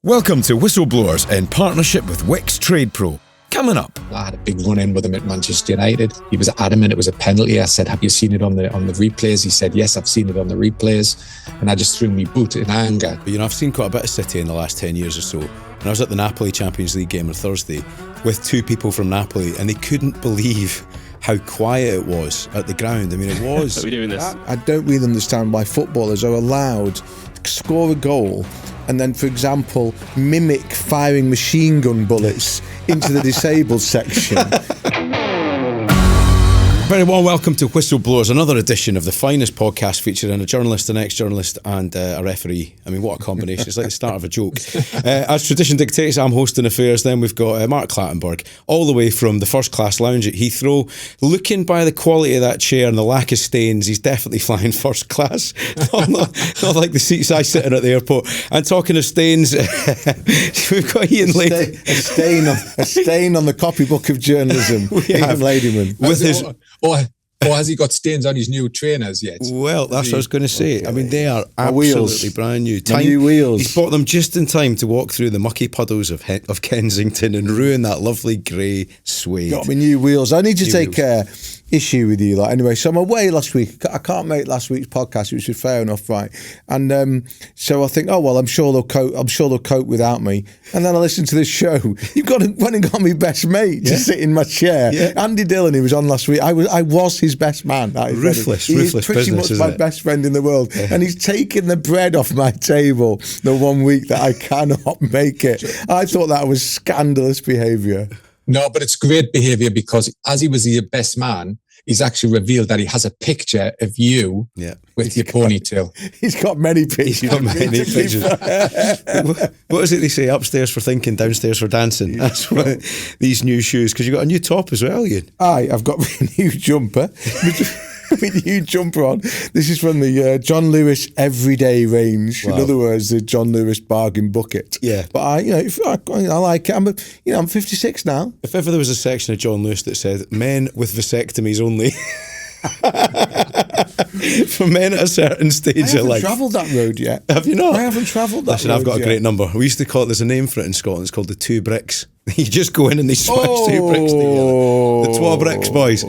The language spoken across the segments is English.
Welcome to Whistleblowers in partnership with Wix Trade Pro. Coming up. I had a big run-in with him at Manchester United. He was adamant it was a penalty. I said, have you seen it on the replays? He said, yes, I've seen it on the replays. And I just threw me boot in anger. But, I've seen quite a bit of City in the last 10 years or so. And I was at the Napoli Champions League game on Thursday with two people from Napoli, and they couldn't believe how quiet it was at the ground. I mean, it was. Are we doing this? I don't really understand why footballers are allowed to score a goal and then, for example, mimic firing machine gun bullets into the disabled section. Very warm welcome to Whistleblowers, another edition of the finest podcast featuring a journalist, an ex-journalist and a referee. I mean, what a combination. It's like the start of a joke. As tradition dictates, I'm hosting affairs. Then we've got Mark Clattenburg, all the way from the first-class lounge at Heathrow. Looking by the quality of that chair and the lack of stains, he's definitely flying first class. not like the seats I sit in at the airport. And talking of stains, we've got Ian Ladyman. A stain on the copybook of journalism. Ian Ladyman. With his... Or has he got stains on his new trainers yet? Well, that's what I was going to say. Okay. I mean, they are absolutely brand new. New wheels. He's bought them just in time to walk through the mucky puddles of Kensington and ruin that lovely grey suede. Got me new wheels. I need to take issue with you. Anyway, so I'm away last week. I can't make last week's podcast, which is fair enough, right? And so I think, I'm sure they'll cope without me. And then I listened to this show. You've went and got me best mate to sit in my chair. Yeah. Andy Dillon, who was on last week. I was his best man. Ruthless He's pretty business, much my best friend in the world. Yeah. And he's taken the bread off my table the 1 week that I cannot make it. I thought that was scandalous behaviour. No, but it's great behaviour because as he was your best man, he's actually revealed that he has a picture of you with your ponytail. He's got many pictures. He's got many pictures. What is it they say? Upstairs for thinking, downstairs for dancing. That's what these new shoes, because you've got a new top as well, Ian. Aye, I've got a new jumper. With new jumper on. This is from the John Lewis Everyday range. Wow. In other words, the John Lewis bargain bucket. Yeah, but I like it. I'm 56 now. If ever there was a section of John Lewis that said men with vasectomies only. For men at a certain stage of life. I haven't travelled that road yet. Have you not? I haven't travelled that road. Listen, I've got a great number. We used to call it, there's a name for it in Scotland, it's called the two bricks. You just go in and they smash two bricks together. The 12 bricks, boys.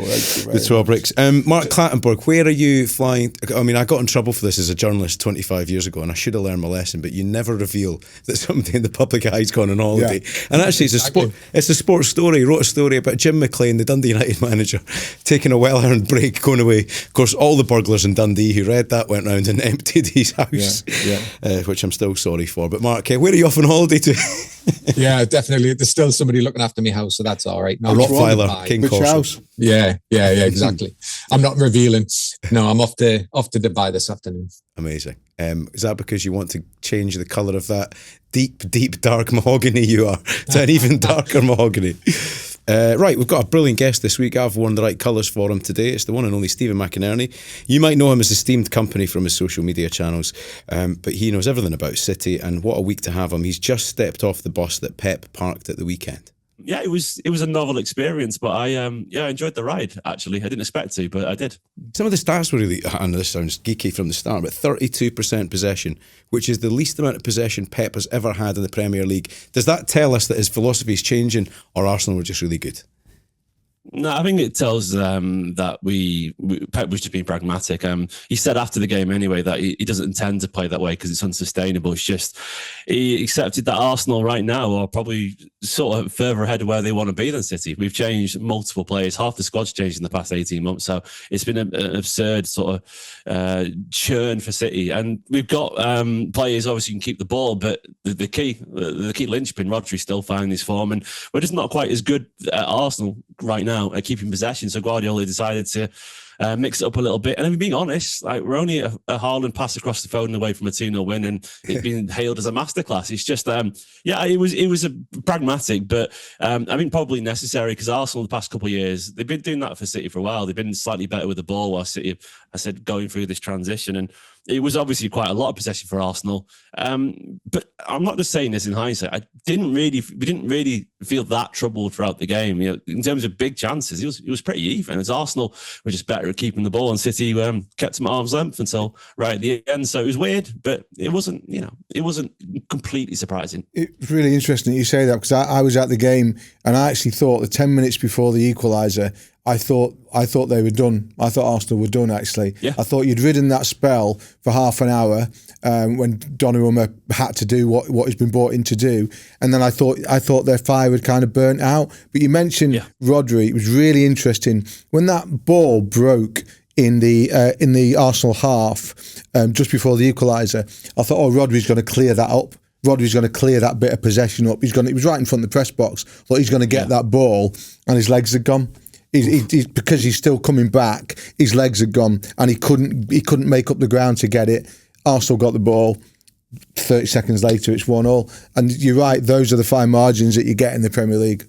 The 12 bricks. Mark Clattenburg, where are you flying? I mean, I got in trouble for this as a journalist 25 years ago, and I should have learned my lesson, but you never reveal that somebody in the public eye's gone on holiday. Yeah. And actually, it's a sports story. He wrote a story about Jim McLean, the Dundee United manager, taking a well-earned break, going away. Of course, all the burglars in Dundee who read that went round and emptied his house, which I'm still sorry for. But Mark, where are you off on holiday to? Yeah, definitely. There's still somebody looking after my house, so that's all right. No, Rottweiler, King Corso. Yeah, exactly. I'm not revealing. No, I'm off to Dubai this afternoon. Amazing. Is that because you want to change the colour of that deep, dark mahogany you are to an even darker mahogany? Right, we've got a brilliant guest this week. I've worn the right colours for him today. It's the one and only Steven McInerney. You might know him as esteemed company from his social media channels, but he knows everything about City, and what a week to have him. He's just stepped off the bus that Pep parked at the weekend. Yeah, it was a novel experience, but I enjoyed the ride, actually. I didn't expect to, but I did. Some of the stats were really, and this sounds geeky from the start, but 32% possession, which is the least amount of possession Pep has ever had in the Premier League. Does that tell us that his philosophy is changing, or Arsenal were just really good? No, I think it tells that Pep was just being pragmatic. He said after the game anyway that he doesn't intend to play that way because it's unsustainable. It's just he accepted that Arsenal right now are probably sort of further ahead of where they want to be than City. We've changed multiple players. Half the squad's changed in the past 18 months. So it's been an absurd sort of churn for City. And we've got players obviously can keep the ball, but the key linchpin, Rodri, still finding his form. And we're just not quite as good at Arsenal right now at keeping possession. So Guardiola decided to mix it up a little bit. And if I'm being honest, we're only a Haaland pass across the phone away from a 2-0 win, and it's been hailed as a masterclass. It's just, it was a pragmatic, but I mean probably necessary, because Arsenal the past couple of years, they've been doing that for City for a while. They've been slightly better with the ball while City, I said, going through this transition. And it was obviously quite a lot of possession for Arsenal. But I'm not just saying this in hindsight. We didn't really feel that troubled throughout the game. In terms of big chances, it was pretty even. As Arsenal were just better at keeping the ball, and City kept them at arm's length until right at the end. So it was weird, but it wasn't completely surprising. It's really interesting that you say that, because I was at the game and I actually thought the 10 minutes before the equaliser, I thought they were done. I thought Arsenal were done, actually. Yeah. I thought you'd ridden that spell for half an hour when Donnarumma had to do what he's been brought in to do, and then I thought their fire had kind of burnt out. But you mentioned Rodri. It was really interesting when that ball broke in the Arsenal half just before the equaliser. I thought, Rodri's going to clear that up. Rodri's going to clear that bit of possession up. He was right in front of the press box. Thought he's going to get that ball, and his legs had gone. Because he's still coming back, his legs had gone, and he couldn't make up the ground to get it. Arsenal got the ball. 30 seconds later, it's 1-1. And you're right; those are the fine margins that you get in the Premier League.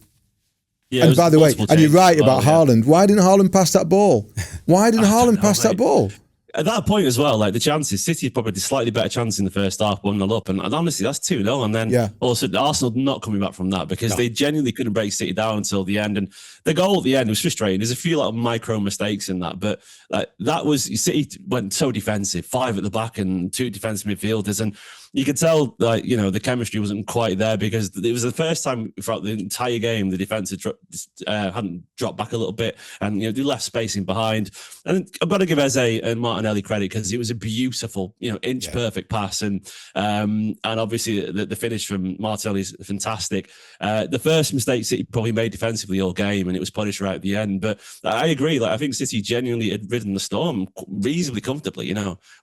Yeah, and by the way, and you're right about Haaland. Why didn't Haaland pass that ball? Why didn't Haaland pass that ball? At that point as well, like the chances, City had probably a slightly better chance in the first half, 1-0 up. And honestly, that's 2-0. And then also Arsenal not coming back from that, because they genuinely couldn't break City down until the end. And the goal at the end was frustrating. There's a few like micro mistakes in that, but that was, City went so defensive, 5 at the back and 2 defensive midfielders. And you could tell, the chemistry wasn't quite there, because it was the first time throughout the entire game the defence hadn't dropped back a little bit, and they left spacing behind. And I've got to give Eze and Martinelli credit, because it was a beautiful, inch perfect pass, and obviously the finish from Martinelli is fantastic. The first mistake City probably made defensively all game, and it was punished right at the end. But I agree. I think City genuinely had ridden the storm reasonably comfortably.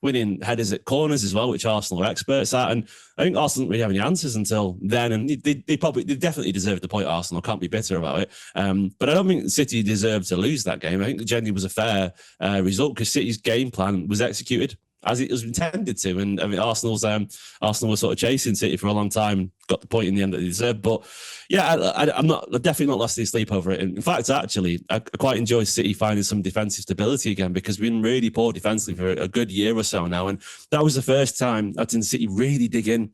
Winning headers at corners as well, which Arsenal are experts at. And I think Arsenal didn't really have any answers until then, and they definitely deserved the point. Arsenal can't be bitter about it, but I don't think City deserved to lose that game. I think it genuinely was a fair result, because City's game plan was executed as it was intended to, and I mean Arsenal were sort of chasing City for a long time, got the point in the end that they deserved. But yeah, I'm definitely not lost any sleep over it. And in fact, actually, I quite enjoy City finding some defensive stability again, because we've been really poor defensively for a good year or so now, and that was the first time I've seen City really dig in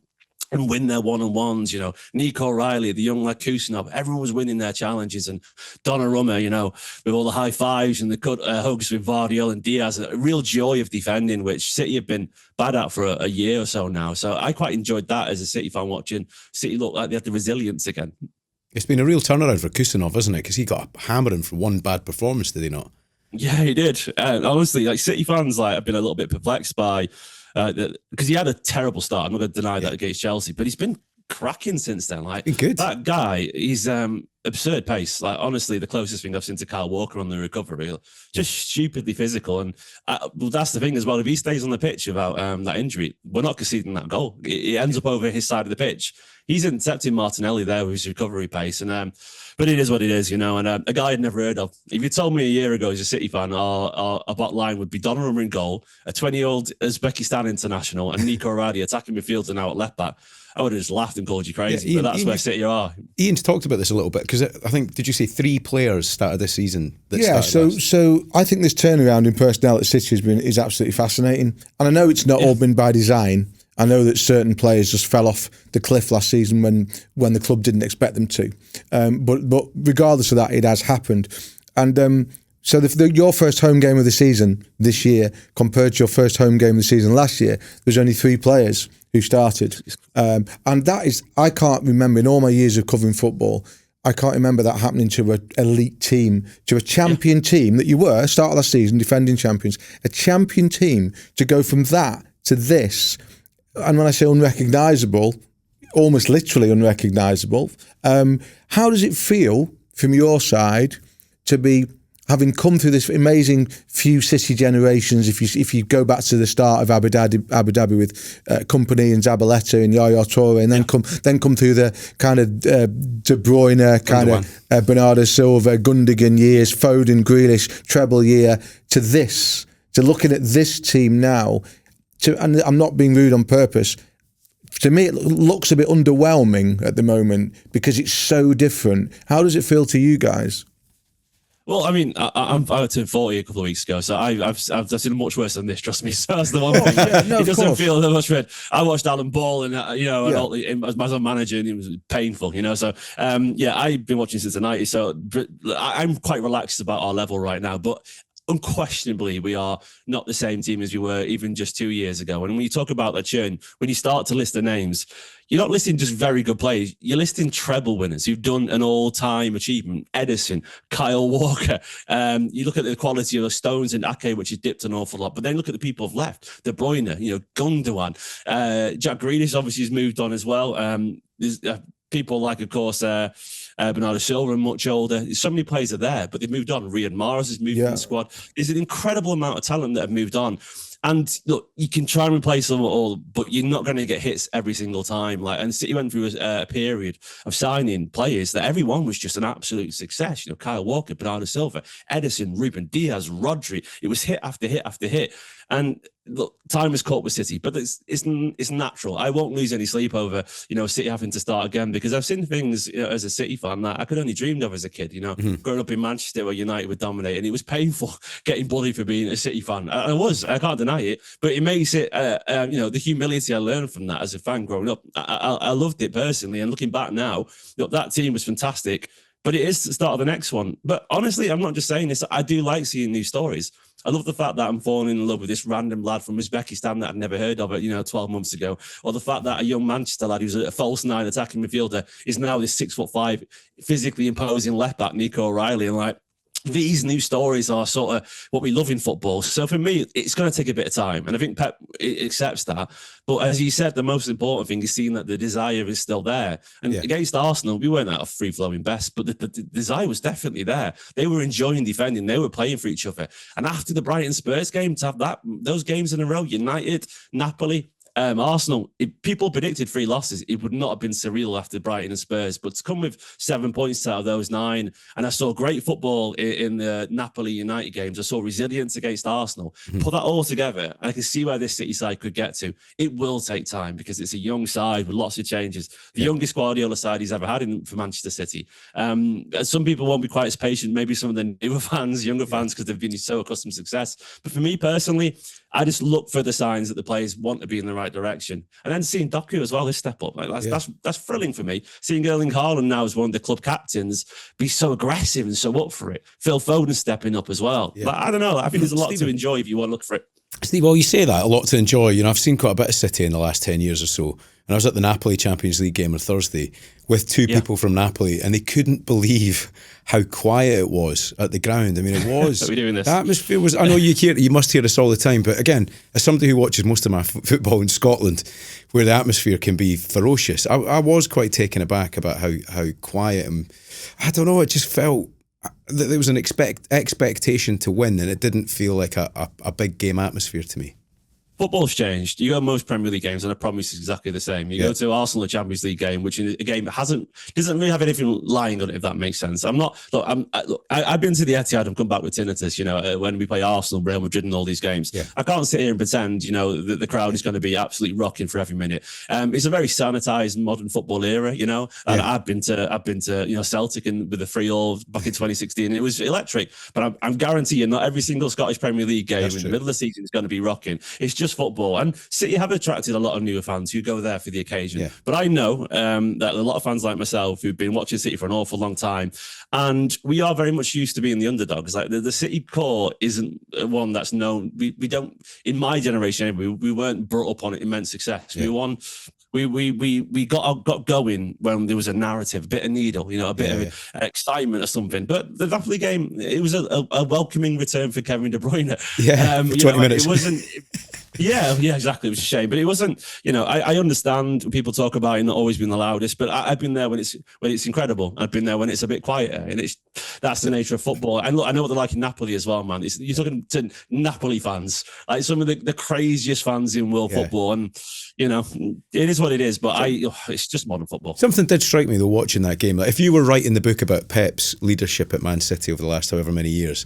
and win their one-on-ones. Nico Riley, the young lad Kusunov, everyone was winning their challenges, and Donnarumma, with all the high fives and the hugs with Guardiola and Diaz, a real joy of defending, which City have been bad at for a year or so now. So I quite enjoyed that as a City fan, watching City look like they had the resilience again. It's been a real turnaround for Kusunov, hasn't it? Because he got a hammering for one bad performance, did he not? Yeah, he did. Honestly, City fans have been a little bit perplexed by, because he had a terrible start. I'm not going to deny that against Chelsea, but he's been cracking since then. Good. That guy, he's absurd pace. Honestly, the closest thing I've seen to Kyle Walker on the recovery. Just stupidly physical. And that's the thing as well. If he stays on the pitch without that injury, we're not conceding that goal. It ends up over his side of the pitch. He's intercepting Martinelli there with his recovery pace. And but it is what it is, and a guy I'd never heard of. If you told me a year ago as a City fan, our back line would be Donnarumma in goal, a 20-year-old Uzbekistan international, and Nico Riley attacking midfield and now at left back, I would have just laughed and called you crazy. But that's where City are. Ian's talked about this a little bit, because I think, did you say 3 players started this season? So I think this turnaround in personnel at City is absolutely fascinating, and I know it's not all been by design. I know that certain players just fell off the cliff last season when the club didn't expect them to. But regardless of that, it has happened. And so your first home game of the season this year compared to your first home game of the season last year, there's only 3 players who started. And that is, I can't remember in all my years of covering football, I can't remember that happening to an elite team, to a champion team that you were, start of last season, defending champions, a champion team to go from that to this. And when I say unrecognisable, almost literally unrecognisable, how does it feel from your side to be having come through this amazing few City generations? If you go back to the start of Abu Dhabi with Kompany and Zabaleta and Yaya Toure, and then come through the kind of De Bruyne, kind of Bernardo Silva, Gundogan years, Foden, Grealish, treble year, to looking at this team now. And I'm not being rude on purpose, to me it looks a bit underwhelming at the moment because it's so different. How does it feel to you guys? Well, I mean, I turned 40 a couple of weeks ago, so I've seen much worse than this. Trust me. So that's the one thing. It doesn't feel that much red. I watched Alan Ball, and as my manager, and it was painful. So I've been watching since the 90s. So I'm quite relaxed about our level right now, but unquestionably, we are not the same team as we were even just 2 years ago. And when you talk about the churn, when you start to list the names, you're not listing just very good players. You're listing treble winners who've done an all-time achievement. Edison, Kyle Walker. You look at the quality of the Stones and Ake, which has dipped an awful lot. But then look at the people who've left. De Bruyne, Gundogan. Jack Grealish obviously has moved on as well. There's people like, of course, Bernardo Silva are much older. So many players are there, but they've moved on. Riyad Mahrez has moved in the squad. There's an incredible amount of talent that have moved on. And look, you can try and replace them all, but you're not going to get hits every single time. And City went through a period of signing players that everyone was just an absolute success. Kyle Walker, Bernardo Silva, Edison, Ruben Diaz, Rodri. It was hit after hit after hit. And look, time has caught with City, but it's natural. I won't lose any sleep over, City having to start again, because I've seen things as a City fan that I could only dreamed of as a kid, growing up in Manchester where United would dominate, and it was painful getting bullied for being a City fan. I can't deny it, but it makes it, the humility I learned from that as a fan growing up. I loved it personally, and looking back now, that team was fantastic. But it is the start of the next one. But honestly, I'm not just saying this. I do like seeing new stories. I love the fact that I'm falling in love with this random lad from Uzbekistan that I'd never heard of 12 months ago. Or the fact that a young Manchester lad who's a false nine attacking midfielder is now this 6'5", physically imposing left back, Nico O'Reilly. And these new stories are sort of what we love in football. So for me, it's going to take a bit of time. And I think Pep accepts that. But as you said, the most important thing is seeing that the desire is still there. And against Arsenal, we weren't at a free-flowing best, but the desire was definitely there. They were enjoying defending. They were playing for each other. And after the Brighton Spurs game, to have those games in a row, United, Napoli, Arsenal, people predicted 3 losses. It would not have been surreal after Brighton and Spurs, but to come with 7 points out of those 9, and I saw great football in the Napoli United games. I saw resilience against Arsenal. Put that all together, and I can see where this City side could get to. It will take time because it's a young side with lots of changes. The youngest Guardiola side he's ever had for Manchester City. Some people won't be quite as patient, maybe some of the newer fans, younger fans, because they've been so accustomed to success. But for me personally, I just look for the signs that the players want to be in the right direction. And then seeing Doku as well, his step up, that's thrilling for me. Seeing Erling Haaland now as one of the club captains be so aggressive and so up for it. Phil Foden stepping up as well. I don't know. I think there's a lot to enjoy if you want to look for it. Steve, well, you say that, a lot to enjoy. I've seen quite a bit of City in the last 10 years or so. And I was at the Napoli Champions League game on Thursday with 2 people from Napoli, and they couldn't believe how quiet it was at the ground. I mean, it was. Are we doing this? The atmosphere was. I know you must hear this all the time, but again, as somebody who watches most of my football in Scotland, where the atmosphere can be ferocious, I was quite taken aback about how quiet, and I don't know. It just felt that there was an expectation to win, and it didn't feel like a big game atmosphere to me. Football's changed. You go to most Premier League games, and I promise it's exactly the same. You go to Arsenal, Champions League game, which is a game that doesn't really have anything lying on it, if that makes sense. I've been to the Etihad and come back with tinnitus. When we play Arsenal, Real Madrid, and all these games, I can't sit here and pretend, that the crowd is going to be absolutely rocking for every minute. It's a very sanitized modern football era, And I've been to Celtic and with the 3-3 back in 2016. It was electric, but I'm guaranteeing not every single Scottish Premier League game in the middle of the season is going to be rocking. It's just football, and City have attracted a lot of newer fans who go there for the occasion. But I know that a lot of fans like myself who've been watching City for an awful long time, and we are very much used to being the underdogs. Like the City core isn't one that's known. We don't, in my generation anyway, we weren't brought up on immense success. We won. We got going when there was a narrative, a bit of needle, a bit of excitement or something. But the Napoli game, it was a welcoming return for Kevin De Bruyne. For 20 minutes. It wasn't. Yeah, exactly. It was a shame, but it wasn't. I understand people talk about it not always being the loudest, but I've been there when it's incredible. I've been there when it's a bit quieter, and that's the nature of football. And look, I know what they're like in Napoli as well, man. You're talking to Napoli fans, like some of the craziest fans in world football, and it is what it is. But it's just modern football. Something did strike me though watching that game. Like if you were writing the book about Pep's leadership at Man City over the last however many years,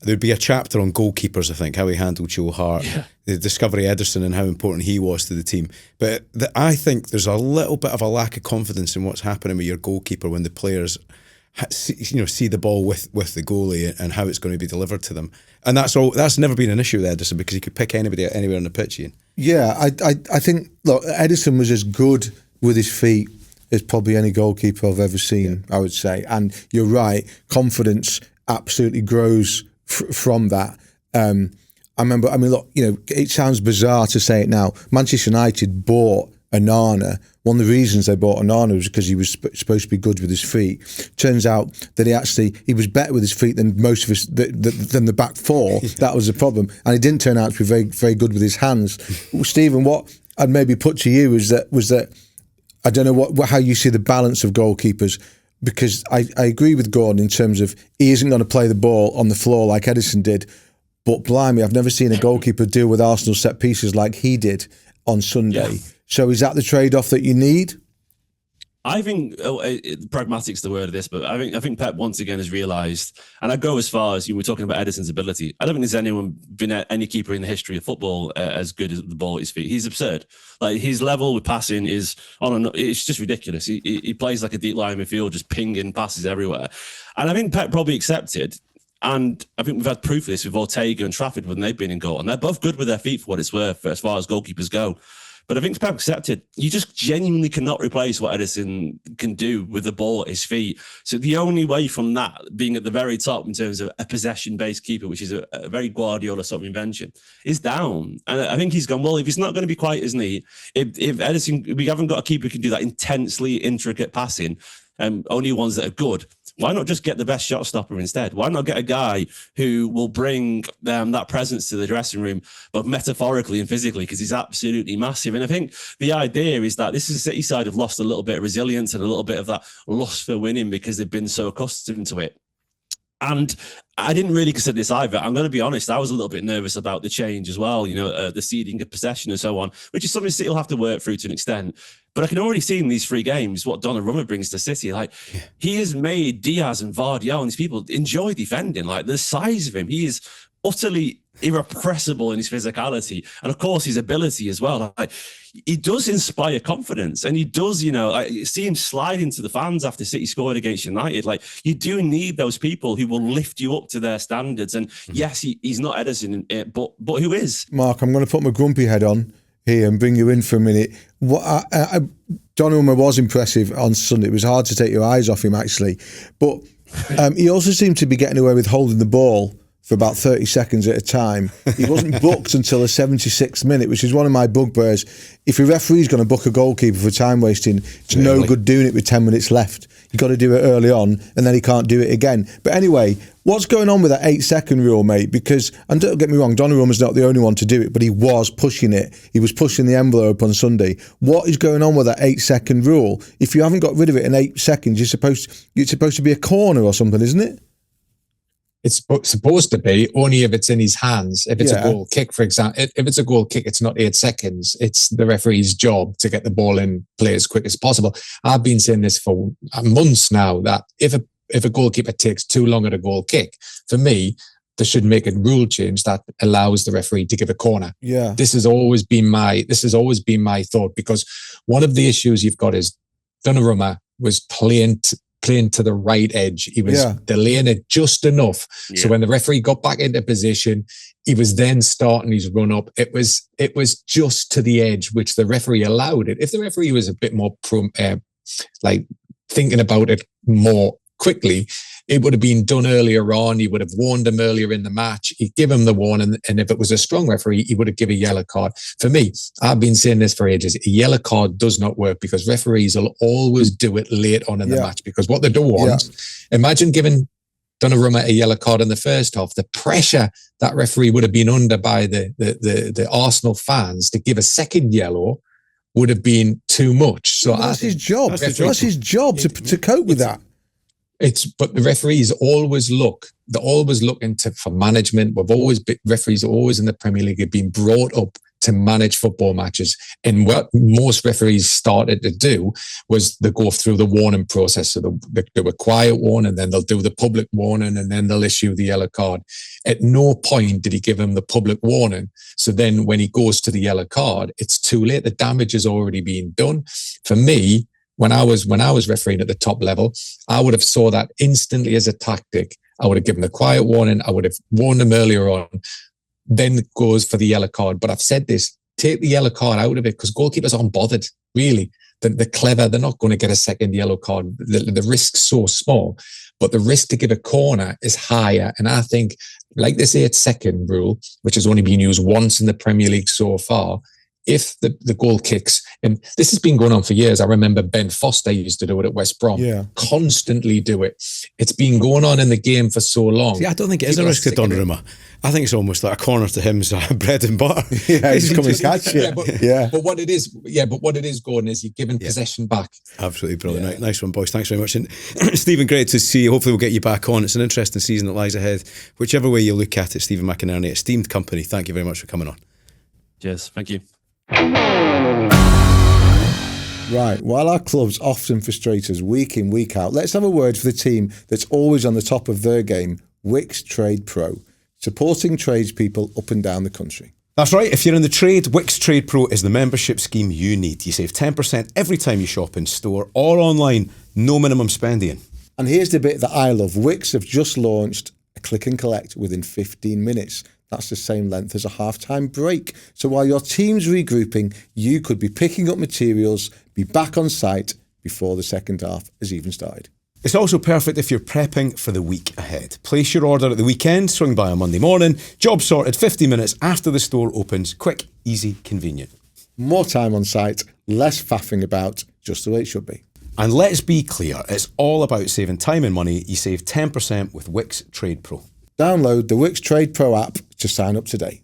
there'd be a chapter on goalkeepers, I think, how he handled Joe Hart, the discovery of Ederson and how important he was to the team. But I think there's a little bit of a lack of confidence in what's happening with your goalkeeper when the players see the ball with the goalie and how it's going to be delivered to them. And that's never been an issue with Ederson, because he could pick anybody anywhere on the pitch. Ian. Yeah, I think, look, Ederson was as good with his feet as probably any goalkeeper I've ever seen, I would say. And you're right, confidence absolutely grows from that. Look, it sounds bizarre to say it now. Manchester United bought Onana. One of the reasons they bought Onana was because he was supposed to be good with his feet. Turns out that he was better with his feet than most of us, than the back four. That was the problem. And he didn't turn out to be very, very good with his hands. Stephen, what I'd maybe put to you was that I don't know how you see the balance of goalkeepers, because I agree with Gordon in terms of he isn't going to play the ball on the floor like Ederson did. But blimey, I've never seen a goalkeeper deal with Arsenal set pieces like he did on Sunday. Yeah. So is that the trade-off that you need? I think pragmatic's the word of this, but I think Pep once again has realised, and I go as far as you were talking about Ederson's ability. I don't think there's anyone been any keeper in the history of football as good as the ball at his feet. He's absurd. Like, his level with passing is it's just ridiculous. He plays like a deep line midfield, just pinging passes everywhere. And I think Pep probably accepted. And I think we've had proof of this with Ortega and Trafford when they've been in goal, and they're both good with their feet for what it's worth, as far as goalkeepers go. But I think Pep accepted, you just genuinely cannot replace what Ederson can do with the ball at his feet. So the only way from that, being at the very top in terms of a possession-based keeper, which is a very Guardiola sort of invention, is down. And I think he's gone, well, if he's not going to be quite as neat, if Ederson, we haven't got a keeper who can do that intensely intricate passing, only ones that are good, why not just get the best shot stopper instead? Why not get a guy who will bring that presence to the dressing room, but metaphorically and physically, because he's absolutely massive. And I think the idea is that this is a City side have lost a little bit of resilience and a little bit of that lust for winning because they've been so accustomed to it. And I didn't really consider this either. I'm going to be honest, I was a little bit nervous about the change as well, the ceding of possession and so on, which is something City will have to work through to an extent. But I can already see in these 3 games what Donnarumma brings to City. Like, he has made Diaz and Vardy and these people enjoy defending. Like, the size of him, he is utterly irrepressible in his physicality, and of course his ability as well. Like, he does inspire confidence, and he does, see him slide into the fans after City scored against United. Like, you do need those people who will lift you up to their standards. And yes, he's not Ederson, but who is? Mark, I'm going to put my grumpy head on here and bring you in for a minute. Donnarumma was impressive on Sunday. It was hard to take your eyes off him, actually, but he also seemed to be getting away with holding the ball for about 30 seconds at a time. He wasn't booked until the 76th minute, which is one of my bugbears. If a referee's going to book a goalkeeper for time wasting, it's no good doing it with 10 minutes left. You've got to do it early on, and then he can't do it again. But anyway, what's going on with that 8-second rule, mate? Because, and don't get me wrong, Donnarumma's not the only one to do it, but he was pushing it. He was pushing the envelope on Sunday. What is going on with that 8-second rule? If you haven't got rid of it in 8 seconds, it's supposed to be a corner or something, isn't it? It's supposed to be only if it's in his hands. If it's a goal kick, for example, if it's a goal kick, it's not 8 seconds. It's the referee's job to get the ball in play as quick as possible. I've been saying this for months now, that if a goalkeeper takes too long at a goal kick, for me, they should make a rule change that allows the referee to give a corner. Yeah, this has always been my thought, because one of the issues you've got is Donnarumma was playing to the right edge. He was delaying it just enough. Yeah. So when the referee got back into position, he was then starting his run up. It was just to the edge, which the referee allowed it. If the referee was a bit more thinking about it more quickly, it would have been done earlier on. He would have warned him earlier in the match. He'd give him the warning, and if it was a strong referee, he would have given a yellow card. For me, I've been saying this for ages. A yellow card does not work, because referees will always do it late on in the match, because what they don't want, imagine giving Donnarumma a yellow card in the first half. The pressure that referee would have been under by the Arsenal fans to give a second yellow would have been too much. So that's his job. That's his job to cope with that. But the referees always look. They're always looking for management. Referees always in the Premier League have been brought up to manage football matches. And what most referees started to do was they go through the warning process. So they do a quiet warning, then they'll do the public warning, and then they'll issue the yellow card. At no point did he give him the public warning. So then when he goes to the yellow card, it's too late. The damage has already been done. For me, when I was refereeing at the top level, I would have saw that instantly as a tactic. I would have given a quiet warning. I would have warned them earlier on, then goes for the yellow card. But I've said this, take the yellow card out of it, because goalkeepers aren't bothered, really. They're clever. They're not going to get a second yellow card. The risk's so small, but the risk to give a corner is higher. And I think, like this 8-second rule, which has only been used once in the Premier League so far, if the goal kicks, and this has been going on for years. I remember Ben Foster used to do it at West Brom. Yeah. Constantly do it. It's been going on in the game for so long. See, I don't think it is a risk to Donnarumma. I think it's almost like a corner to him is bread and butter. Yeah, he's coming to catch it. But what it is, Gordon, is you're giving possession back. Absolutely brilliant. Yeah. Nice one, boys. Thanks very much. And Stephen, great to see you. Hopefully we'll get you back on. It's an interesting season that lies ahead. Whichever way you look at it, Steven McInerney, esteemed company, thank you very much for coming on. Cheers. Thank you. Right, while our clubs often frustrate us week in, week out, let's have a word for the team that's always on the top of their game, Wix Trade Pro, supporting tradespeople up and down the country. That's right. If you're in the trade, Wix Trade Pro is the membership scheme you need. You save 10% every time you shop in store or online, no minimum spending. And here's the bit that I love. Wix have just launched a click and collect within 15 minutes. That's the same length as a half-time break. So while your team's regrouping, you could be picking up materials, be back on site before the second half has even started. It's also perfect if you're prepping for the week ahead. Place your order at the weekend, swing by on Monday morning, job sorted 50 minutes after the store opens. Quick, easy, convenient. More time on site, less faffing about, just the way it should be. And let's be clear, it's all about saving time and money. You save 10% with Wix Trade Pro. Download the Wix Trade Pro app to sign up today.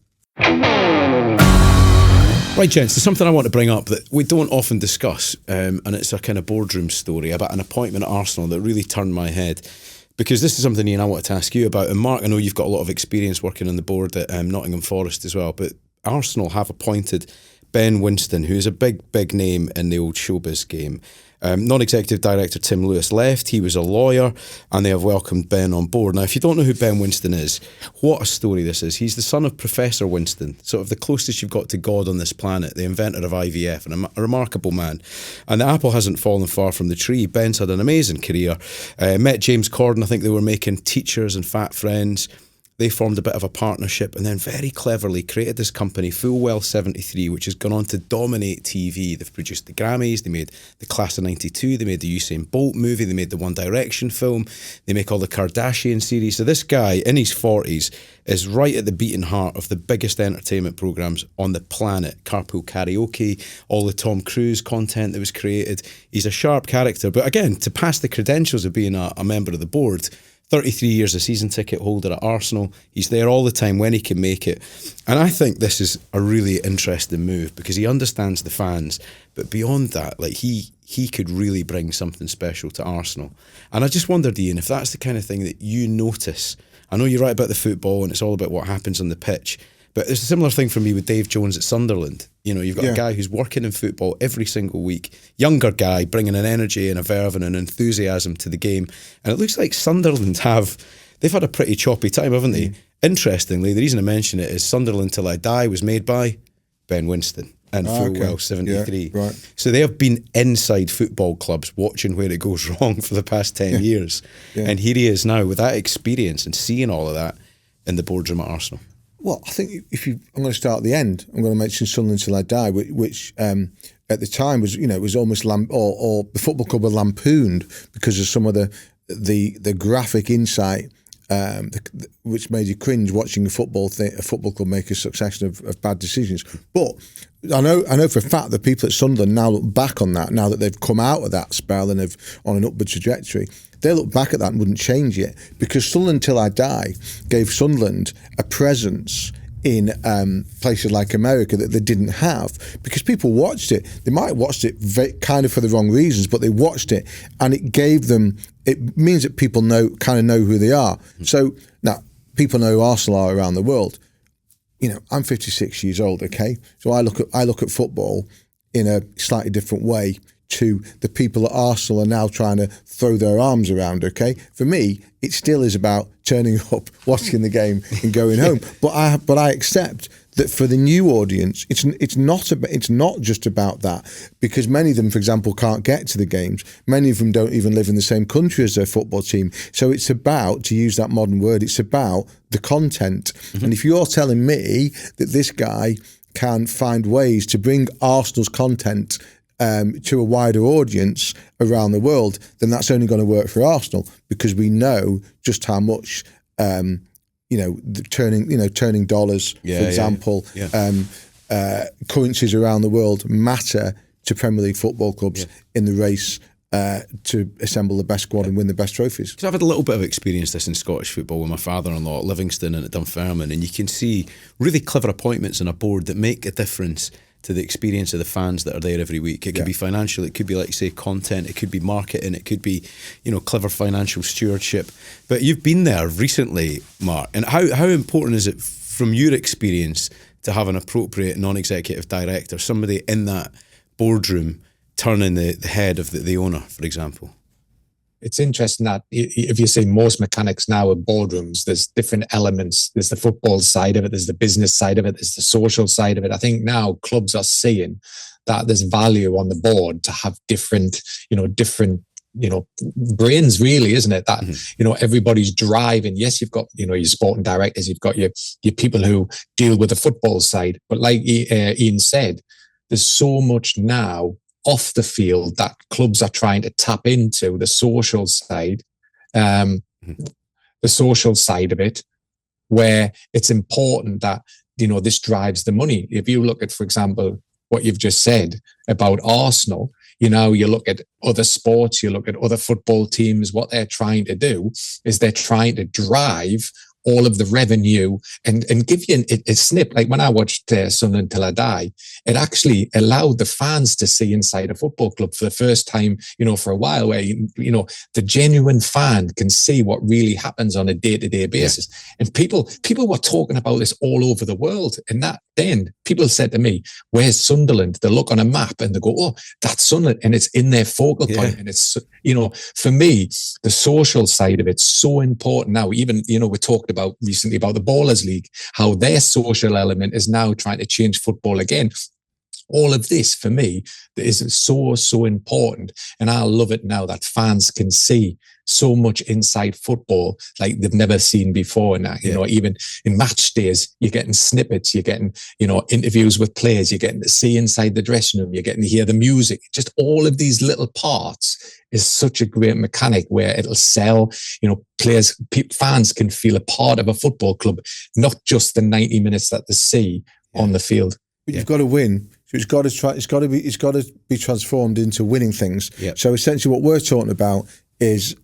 Right, gents, there's something I want to bring up that we don't often discuss, and it's a kind of boardroom story about an appointment at Arsenal that really turned my head, because this is something, Ian, I wanted to ask you about. And Mark, I know you've got a lot of experience working on the board at Nottingham Forest as well, but Arsenal have appointed Ben Winston, who is a big name in the old showbiz game. Non-executive director Tim Lewis left. He was a lawyer, and they have welcomed Ben on board. Now, if you don't know who Ben Winston is, what a story this is. He's the son of Professor Winston, sort of the closest you've got to God on this planet, the inventor of IVF, and a remarkable man. And the apple hasn't fallen far from the tree. Ben's had an amazing career. Met James Corden. I think they were making Teachers and Fat Friends. They formed a bit of a partnership and then very cleverly created this company, Fullwell 73, which has gone on to dominate TV. They've produced the Grammys, they made the Class of 92, they made the Usain Bolt movie, they made the One Direction film, they make all the Kardashian series. So this guy, in his 40s, is right at the beating heart of the biggest entertainment programmes on the planet. Carpool Karaoke, all the Tom Cruise content that was created. He's a sharp character. But again, to pass the credentials of being a member of the board, 33 years a season ticket holder at Arsenal. He's there all the time when he can make it. And I think this is a really interesting move because he understands the fans. But beyond that, like he could really bring something special to Arsenal. And I just wondered, Ian, if that's the kind of thing that you notice. I know you're right about the football and it's all about what happens on the pitch. But it's a similar thing for me with Dave Jones at Sunderland. You know, you've got a guy who's working in football every single week, younger guy, bringing an energy and a verve and an enthusiasm to the game. And it looks like Sunderland they've had a pretty choppy time, haven't they? Interestingly, the reason I mention it is Sunderland Till I Die was made by Ben Winston and Fullwell 73. Yeah, right. So they have been inside football clubs watching where it goes wrong for the past 10 years. Yeah. And here he is now with that experience and seeing all of that in the boardroom at Arsenal. Well, I think I'm going to start at the end. I'm going to mention Sunderland Till I Die, which at the time was, it was almost or the football club were lampooned because of some of the graphic insight, which made you cringe watching a football club make a succession of bad decisions. But I know for a fact that people at Sunderland now look back on that, now that they've come out of that spell and have on an upward trajectory. They look back at that and wouldn't change it because Sunderland Till I Die gave Sunderland a presence in places like America that they didn't have because people watched it. They might have watched it kind of for the wrong reasons, but they watched it and it gave them. It means that people know who they are. So now people know who Arsenal are around the world. I'm 56 years old. Okay, so I look at football in a slightly different way to the people at Arsenal are now trying to throw their arms around, okay? For me, it still is about turning up, watching the game and going home. But I accept that for the new audience, it's not just about that, because many of them, for example, can't get to the games. Many of them don't even live in the same country as their football team. So it's about, to use that modern word, it's about the content. And if you're telling me that this guy can find ways to bring Arsenal's content to a wider audience around the world, then that's only going to work for Arsenal, because we know just how much turning dollars, for example, currencies around the world matter to Premier League football clubs in the race to assemble the best squad and win the best trophies. Because I've had a little bit of experience this in Scottish football with my father-in-law at Livingston and at Dunfermline, and you can see really clever appointments on a board that make a difference to the experience of the fans that are there every week. It could be financial, it could be, like you say, content, it could be marketing, it could be, clever financial stewardship. But you've been there recently, Mark, and how important is it from your experience to have an appropriate non-executive director, somebody in that boardroom turning the head of the owner, for example? It's interesting that if you see most mechanics now in boardrooms, there's different elements. There's the football side of it, there's the business side of it, there's the social side of it. I think now clubs are seeing that there's value on the board to have different brains, really, isn't it? That, everybody's driving. Yes, you've got, your sporting directors, you've got your people who deal with the football side. But like Ian said, there's so much now off the field that clubs are trying to tap into the social side, of it, where it's important that, this drives the money. If you look at, for example, what you've just said about Arsenal, you look at other sports, you look at other football teams, what they're trying to do is they're trying to drive all of the revenue and give you a snip. Like when I watched Sunderland Till I Die, it actually allowed the fans to see inside a football club for the first time, for a while, where, the genuine fan can see what really happens on a day-to-day basis. And people were talking about this all over the world. And then people said to me, where's Sunderland? They look on a map and they go, oh, that's Sunderland. And it's in their focal point. And it's, for me, the social side of it's so important now. Even, we talked about recently about the Ballers League, how their social element is now trying to change football again. All of this, for me, is so important. And I love it now that fans can see so much inside football like they've never seen before. And even in match days, you're getting snippets, you're getting, interviews with players, you're getting to see inside the dressing room, you're getting to hear the music. Just all of these little parts is such a great mechanic where it'll sell, players, fans can feel a part of a football club, not just the 90 minutes that they see on the field. But you've got to win. So it's got to be transformed into winning things. Yep. So essentially, what we're talking about is,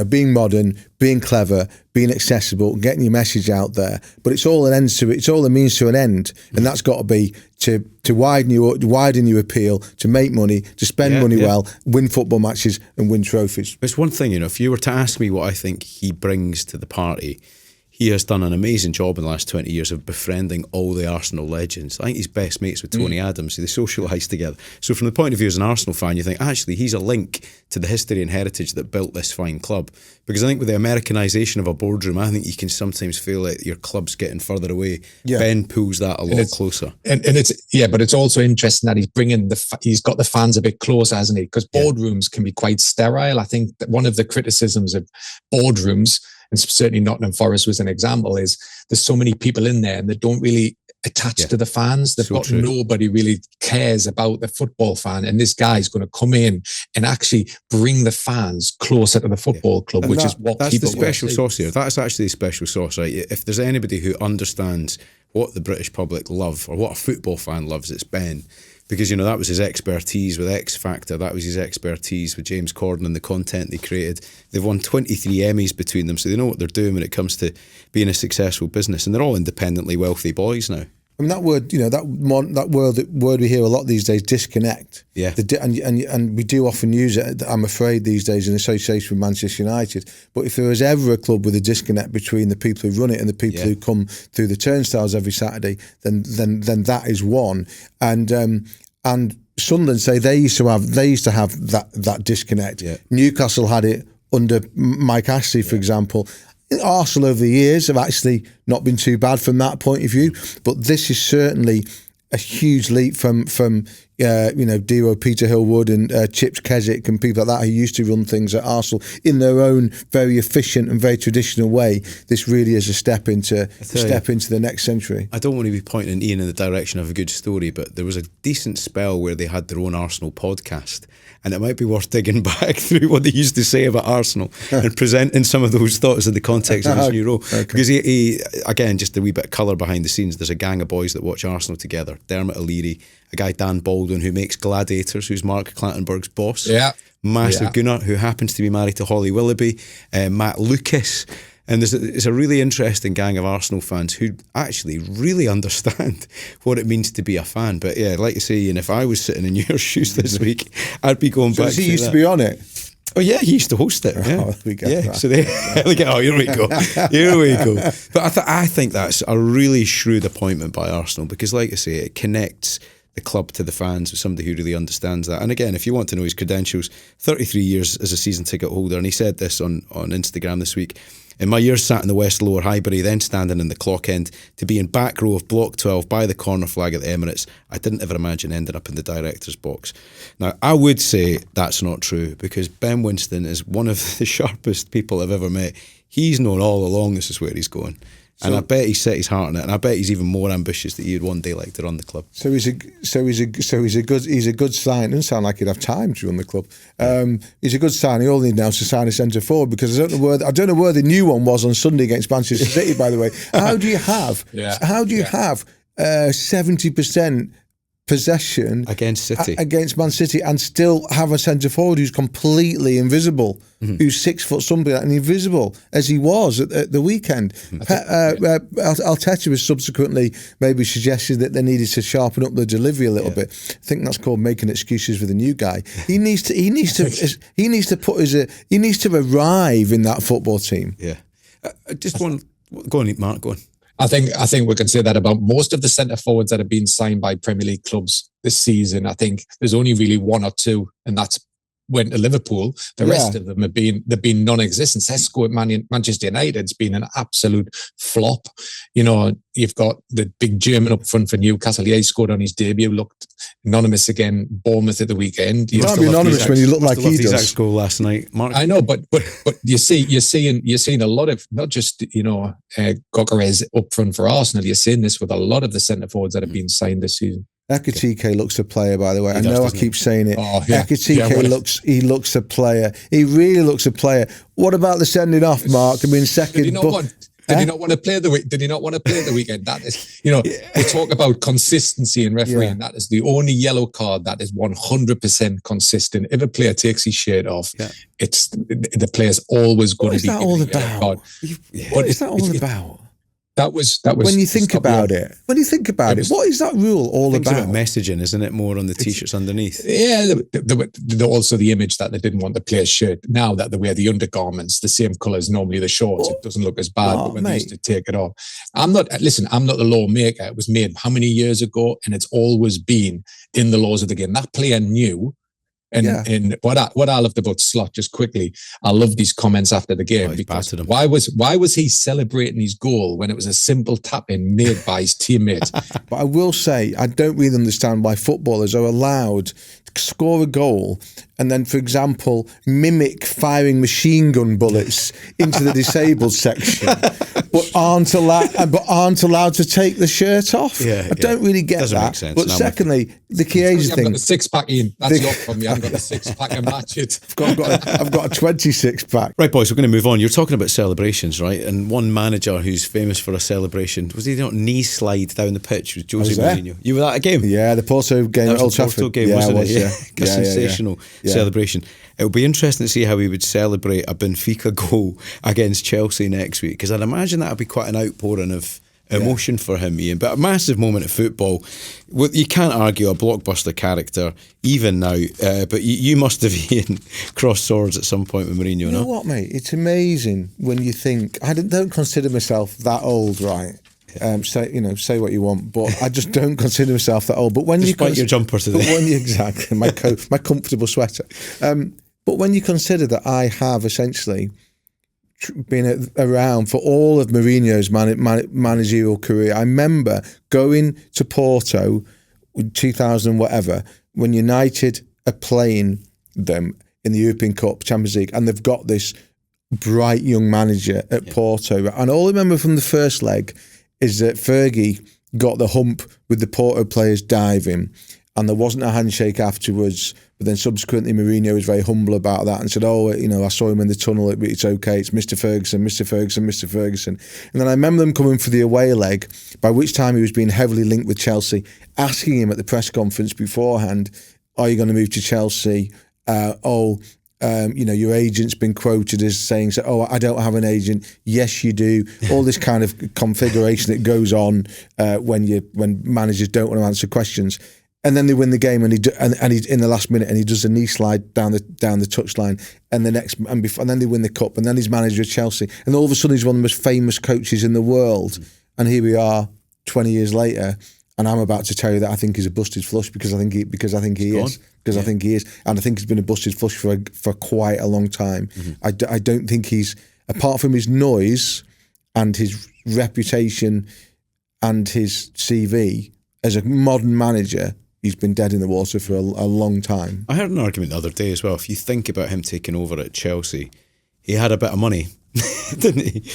being modern, being clever, being accessible, getting your message out there. But it's all an end to it. It's all a means to an end, and that's got to be to widen your appeal, to make money, to spend money well, win football matches, and win trophies. It's one thing, if you were to ask me what I think he brings to the party, he has done an amazing job in the last 20 years of befriending all the Arsenal legends. I think he's best mates with Tony Adams. They socialise together. So from the point of view as an Arsenal fan, you think, actually, he's a link to the history and heritage that built this fine club. Because I think with the Americanisation of a boardroom, I think you can sometimes feel like your club's getting further away. Yeah. Ben pulls that a lot closer. And it's, but it's also interesting that he's got the fans a bit closer, hasn't he? Because boardrooms can be quite sterile. I think that one of the criticisms of boardrooms, and certainly Nottingham Forest was an example, is there's so many people in there and they don't really attach to the fans. They've got nobody really cares about the football fan. And this guy's going to come in and actually bring the fans closer to the football club, and that's the special sauce here. That's actually the special sauce, right? If there's anybody who understands what the British public love or what a football fan loves, it's Ben. Because, that was his expertise with X Factor. That was his expertise with James Corden and the content they created. They've won 23 Emmys between them, so they know what they're doing when it comes to being a successful business. And they're all independently wealthy boys now. I mean, that word, that word we hear a lot these days, disconnect. Yeah. And we do often use it, I'm afraid, these days in association with Manchester United. But if there was ever a club with a disconnect between the people who run it and the people who come through the turnstiles every Saturday, then that is one. And Sunderland say they used to have that disconnect. Yeah. Newcastle had it under Mike Ashley, for example. Arsenal over the years have actually not been too bad from that point of view, but this is certainly a huge leap from Dero Peter Hillwood and Chips Keswick and people like that who used to run things at Arsenal in their own very efficient and very traditional way. This really is a step into the next century. I don't want to be pointing Ian in the direction of a good story, but there was a decent spell where they had their own Arsenal podcast. And it might be worth digging back through what they used to say about Arsenal and presenting some of those thoughts in the context of his new role. Okay. Because he, again, just a wee bit of colour behind the scenes, there's a gang of boys that watch Arsenal together. Dermot O'Leary, a guy, Dan Baldwin, who makes Gladiators, who's Mark Clattenburg's boss. Yeah. Massive Gunnar, who happens to be married to Holly Willoughby. Matt Lucas. And it's a really interesting gang of Arsenal fans who actually really understand what it means to be a fan. But yeah, like you say, Ian, if I was sitting in your shoes this week, I'd be going back to he used to be on it? Oh yeah, he used to host it. Yeah, So here we go. But I think that's a really shrewd appointment by Arsenal because, like I say, it connects the club to the fans with somebody who really understands that. And again, if you want to know his credentials, 33 years as a season ticket holder, and he said this on Instagram this week. In my years sat in the West Lower Highbury, then standing in the clock end, to be in back row of Block 12 by the corner flag at the Emirates, I didn't ever imagine ending up in the director's box. Now, I would say that's not true because Ben Winston is one of the sharpest people I've ever met. He's known all along this is where he's going. And I bet he set his heart on it, and I bet he's even more ambitious that he'd one day like to run the club. So he's a good sign. It doesn't sound like he'd have time to run the club. He's a good sign. He only needs now to sign a centre forward because I don't know where the new one was on Sunday against Manchester City. By the way, how do you have 70% possession against Man City and still have a centre forward who's completely invisible, who's 6 foot something and invisible as he was at the weekend? Arteta was subsequently maybe suggested that they needed to sharpen up the delivery a little bit. I think that's called making excuses for the new guy. He needs to arrive in that football team. Yeah, go on, Mark. Go on. I think we can say that about most of the centre forwards that have been signed by Premier League clubs this season. I think there's only really one or two, and that's went to Liverpool. The rest of them have been non-existent. Sesko at Manchester United's been an absolute flop. You know, you've got the big German up front for Newcastle. Yeah, he scored on his debut. Looked anonymous again. Bournemouth at the weekend. You can't be anonymous when you look like he does. Isaac's goal last night, Mark. I know, but you're seeing a lot of not just Gokeres up front for Arsenal. You're seeing this with a lot of the centre forwards that have been signed this season. Ekitike looks a player, by the way. I know I keep saying it. Ekitike looks a player. He really looks a player. What about the sending off, Mark? I mean, second. Did he not want to play the weekend? That is, we talk about consistency in refereeing. That is the only yellow card that is 100% consistent. If a player takes his shirt off, it's the player's always going to be. What is that all about? That was when you think about it. What is that rule all about? Messaging, isn't it? More on the t-shirts underneath. Yeah, also the image that they didn't want the player's shirt. Now that they wear the undergarments, the same colour as normally the shorts, it doesn't look as bad. But when they used to take it off, I'm not the lawmaker. It was made how many years ago, and it's always been in the laws of the game. That player knew. And what I loved about Slot, just quickly, I loved these comments after the game because why was he celebrating his goal when it was a simple tap-in made by his teammates? But I will say, I don't really understand why footballers are allowed to score a goal and then, for example, mimic firing machine gun bullets into the disabled section, but aren't allowed to take the shirt off. I don't really get Doesn't that. Make sense. But secondly, the Chiesa thing. I've got the 6-pack in. That's not from me. I've got the 6-pack and match it. I've got a 26-pack. Right, boys, we're going to move on. You're talking about celebrations, right? And one manager who's famous for a celebration, was he not knee slide down the pitch with Jose Mourinho? You were at a game? Yeah, the Porto game at Old Trafford. Porto game, wasn't it? A sensational celebration. It'll be interesting to see how he would celebrate a Benfica goal against Chelsea next week, because I'd imagine that would be quite an outpouring of emotion for him, Ian. But a massive moment of football. You can't argue a blockbuster character even now, but you must have, Ian, crossed swords at some point with Mourinho. You know what, mate? It's amazing when you think, I don't consider myself that old, right? Say what you want, but I just don't consider myself that old. But when despite your jumper today, exactly my coat, my comfortable sweater. But when you consider that I have essentially been around for all of Mourinho's managerial career. I remember going to Porto in 2000 whatever, when United are playing them in the European Cup, Champions League, and they've got this bright young manager at Porto. And all I remember from the first leg is that Fergie got the hump with the Porto players diving, and there wasn't a handshake afterwards. But then subsequently, Mourinho was very humble about that and said, I saw him in the tunnel, it's okay, it's Mr. Ferguson, Mr. Ferguson, Mr. Ferguson. And then I remember them coming for the away leg, by which time he was being heavily linked with Chelsea, asking him at the press conference beforehand, are you going to move to Chelsea? Your agent's been quoted as saying, I don't have an agent. Yes, you do. All this kind of configuration that goes on when managers don't want to answer questions. And then they win the game, and he in the last minute, and he does a knee slide down the touchline, and then they win the cup, and then he's manager of Chelsea, and all of a sudden he's one of the most famous coaches in the world. And here we are, 20 years later, and I'm about to tell you that I think he's a busted flush because I think he is, and I think he's been a busted flush for quite a long time. I don't think he's, apart from his noise and his reputation and his CV as a modern manager, he's been dead in the water for a long time. I heard an argument the other day as well. If you think about him taking over at Chelsea, he had a bit of money, didn't he?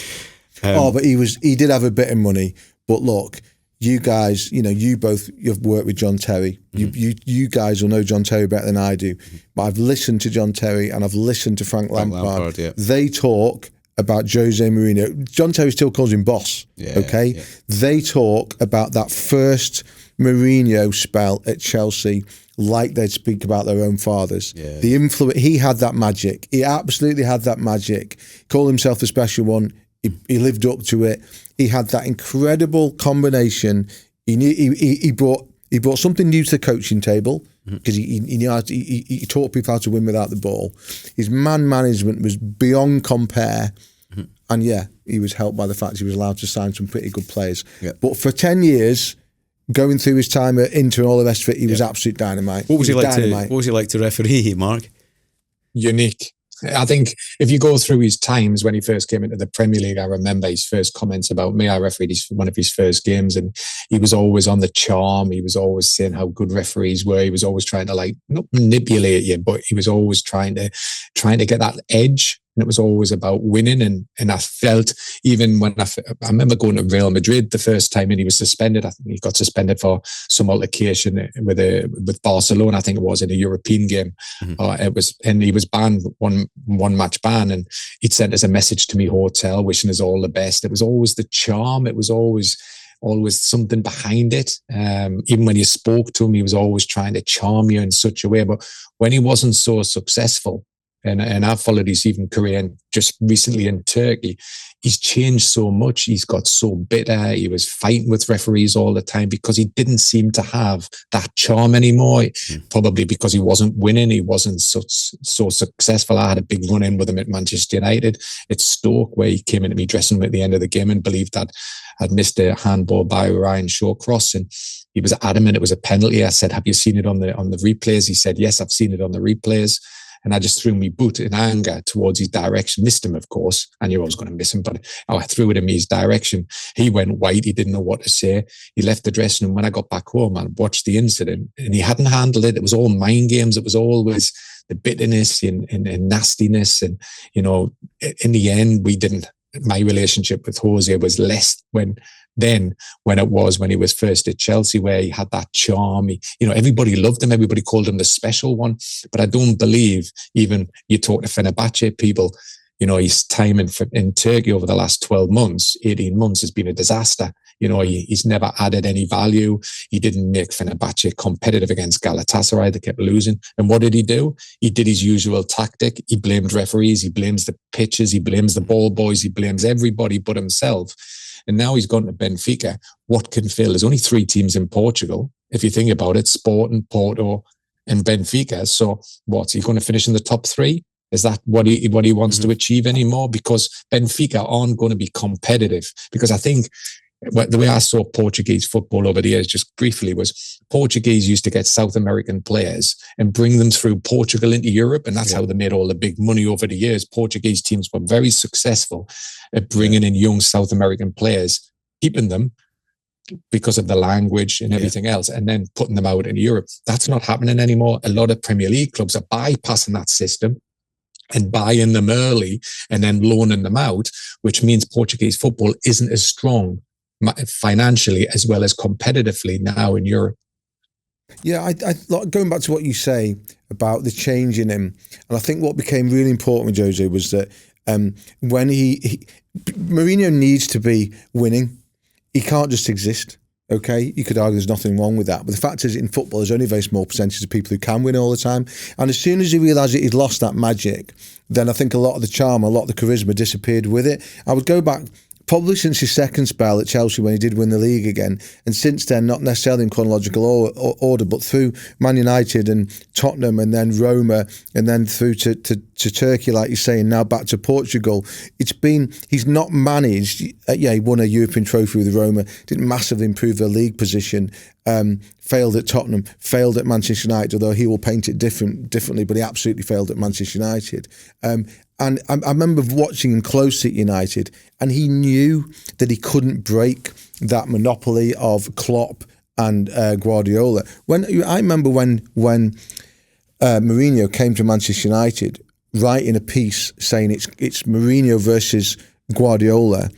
But he did have a bit of money. But look, you guys, you've worked with John Terry. You guys will know John Terry better than I do. But I've listened to John Terry and I've listened to Frank Lampard. Yeah. They talk about Jose Mourinho. John Terry still calls him boss. Yeah. They talk about that first Mourinho spell at Chelsea like they'd speak about their own fathers. Yeah. The influence, he had that magic. He absolutely had that magic. Called himself the special one. He lived up to it. He had that incredible combination. He brought something new to the coaching table because he taught people how to win without the ball. His man management was beyond compare. And he was helped by the fact he was allowed to sign some pretty good players. Yeah. But for 10 years, going through his time at Inter and all the rest of it, he was absolute dynamite. What was he like to referee, Mark? Unique. I think if you go through his times when he first came into the Premier League, I remember his first comments about me. I refereed one of his first games, and he was always on the charm. He was always saying how good referees were. He was always trying to not manipulate you, but he was always trying to get that edge. And it was always about winning. And I felt, even when I remember going to Real Madrid the first time and he was suspended. I think he got suspended for some altercation with Barcelona. I think it was in a European game. And he was banned, one match ban. And he'd sent us a message to me hotel wishing us all the best. It was always the charm. It was always something behind it. Even when you spoke to him, he was always trying to charm you in such a way. But when he wasn't so successful, and I've followed his even career, and just recently in Turkey, he's changed so much. He's got so bitter. He was fighting with referees all the time because he didn't seem to have that charm anymore. Probably because he wasn't winning. He wasn't so successful. I had a big run-in with him at Manchester United. At Stoke, where he came into me dressing room at the end of the game and believed that I'd missed a handball by Ryan Shawcross, and he was adamant it was a penalty. I said, "Have you seen it on the replays?" He said, "Yes, I've seen it on the replays." And I just threw my boot in anger towards his direction. Missed him, of course. I knew I was going to miss him, but I threw it in his direction. He went white. He didn't know what to say. He left the dressing room. When I got back home, I watched the incident, and he hadn't handled it. It was all mind games. It was always the bitterness and nastiness. And, in the end, my relationship with Jose was less when it was when he was first at Chelsea, where he had that charm. Everybody loved him. Everybody called him the special one. But I don't believe, even you talk to Fenerbahce people, his time in Turkey over the last 18 months has been a disaster. He's never added any value. He didn't make Fenerbahce competitive against Galatasaray. They kept losing. And what did he do? He did his usual tactic. He blamed referees. He blames the pitches. He blames the ball boys. He blames everybody but himself. And now he's gone to Benfica. What can fail? There's only 3 teams in Portugal. If you think about it, Sporting, Porto, and Benfica. So what's he going to finish in the top 3? Is that what he wants to achieve anymore? Because Benfica aren't going to be competitive. Because I think the way I saw Portuguese football over the years, just briefly, was Portuguese used to get South American players and bring them through Portugal into Europe. And that's how they made all the big money over the years. Portuguese teams were very successful at bringing in young South American players, keeping them because of the language and everything else, and then putting them out in Europe. That's not happening anymore. A lot of Premier League clubs are bypassing that system and buying them early and then loaning them out, which means Portuguese football isn't as strong financially as well as competitively now in Europe. Yeah, I going back to what you say about the change in him, and I think what became really important with Jose was that when Mourinho needs to be winning. He can't just exist. Okay, you could argue there's nothing wrong with that, but the fact is, in football, there's only a very small percentage of people who can win all the time. And as soon as he realised that he'd lost that magic, then I think a lot of the charm, a lot of the charisma disappeared with it. I would go back probably since his second spell at Chelsea when he did win the league again, and since then, not necessarily in chronological order, but through Man United and Tottenham and then Roma and then through to Turkey, like you're saying, now back to Portugal. He's not managed, he won a European trophy with Roma, didn't massively improve their league position, failed at Tottenham, failed at Manchester United, although he will paint it differently, but he absolutely failed at Manchester United. And I remember watching him closely at United, and he knew that he couldn't break that monopoly of Klopp and Guardiola. I remember when Mourinho came to Manchester United, writing a piece saying it's Mourinho versus Guardiola,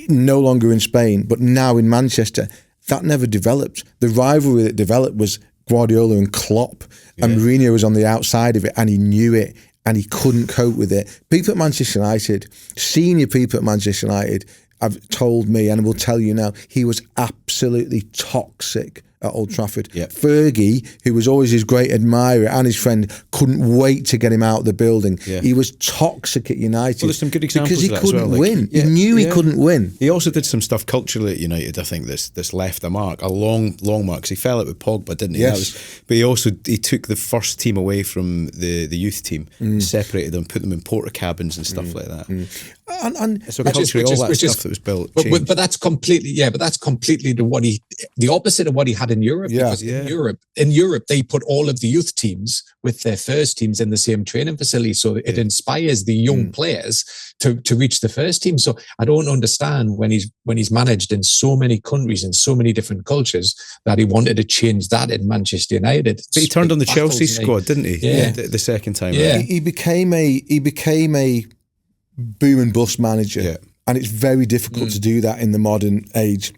no longer in Spain, but now in Manchester. That never developed. The rivalry that developed was Guardiola and Klopp, and Mourinho was on the outside of it, and he knew it. And he couldn't cope with it. People at Manchester United, senior people at Manchester United, have told me, and will tell you now, he was absolutely toxic at Old Trafford. Fergie, who was always his great admirer and his friend, couldn't wait to get him out of the building. He was toxic at United. Well, there's some good examples because he of that couldn't as well. win. He knew he couldn't win. He also did some stuff culturally at United, I think, this left a mark, a long mark, because he fell out with Pogba, didn't he? Yes. But he took the first team away from the youth team, separated them, put them in porter cabins and stuff like that. And so culturally, all that stuff that was built changed. But that's completely, the opposite of what he had in Europe. Because in Europe, they put all of the youth teams with their first teams in the same training facility, so it inspires the young players to reach the first team. So I don't understand when he's managed in so many countries and so many different cultures that he wanted to change that in Manchester United. But he turned on the Chelsea squad, didn't he? The second time. Yeah, he became a boom and bust manager, and it's very difficult to do that in the modern age.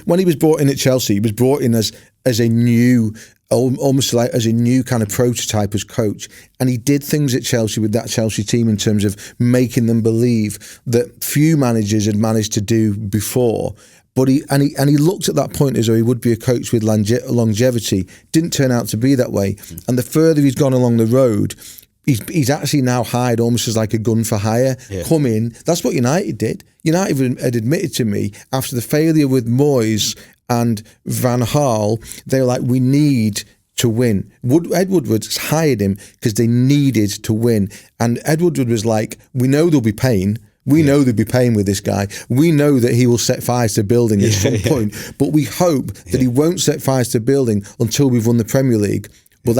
When he was brought in at Chelsea, he was brought in as a new, almost like as a new kind of prototype as coach, and he did things at Chelsea with that Chelsea team in terms of making them believe that few managers had managed to do before. But he looked at that point as though he would be a coach with longevity. Didn't turn out to be that way, and the further he's gone along the road, he's actually now hired almost as like a gun for hire. Come in. That's what United did. United had admitted to me after the failure with Moyes and Van Gaal, they were like, we need to win. Ed Woodward hired him because they needed to win. And Ed Woodward was like, we know there'll be pain. We know there'll be pain with this guy. We know that he will set fires to building at some point, but we hope that he won't set fires to building until we've won the Premier League. But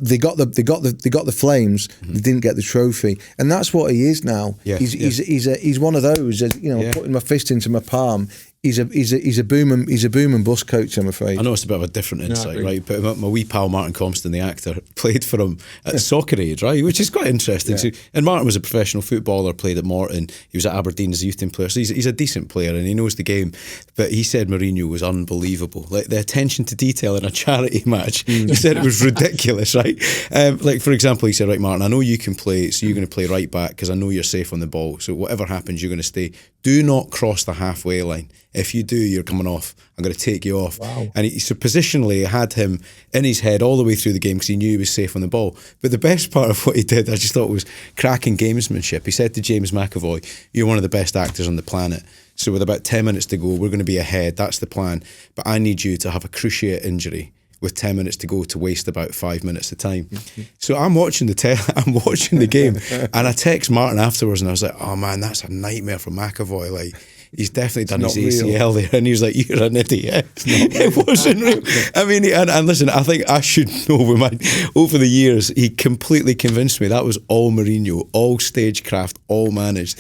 they got the flames. They didn't get the trophy, and that's what he is now. He's one of those. Putting my fist into my palm. He's a boom and bust coach, I'm afraid. I know it's a bit of a different insight, right? But my wee pal Martin Compston, the actor, played for him at soccer age, right? Which is quite interesting. So, and Martin was a professional footballer, played at Morton. He was at Aberdeen as a youth team player. So he's a decent player and he knows the game. But he said Mourinho was unbelievable. Like the attention to detail in a charity match. He said it was ridiculous, right? Like for example, he said, right, Martin, I know you can play, so you're going to play right back because I know you're safe on the ball. So whatever happens, you're going to stay. Do not cross the halfway line. If you do, you're coming off. I'm going to take you off. Wow. And so positionally, I had him in his head all the way through the game because he knew he was safe on the ball. But the best part of what he did, I just thought was cracking gamesmanship. He said to James McAvoy, you're one of the best actors on the planet. So with about 10 minutes to go, we're going to be ahead. That's the plan. But I need you to have a cruciate injury with 10 minutes to go to waste about 5 minutes of time. So I'm watching the game and I text Martin afterwards and I was like, oh man, that's a nightmare for McAvoy. Like, he's definitely done his not ACL there, and he was like, "You're an idiot." It wasn't real. I mean, and listen, I think I should know over the years, he completely convinced me that was all Mourinho, all stagecraft, all managed.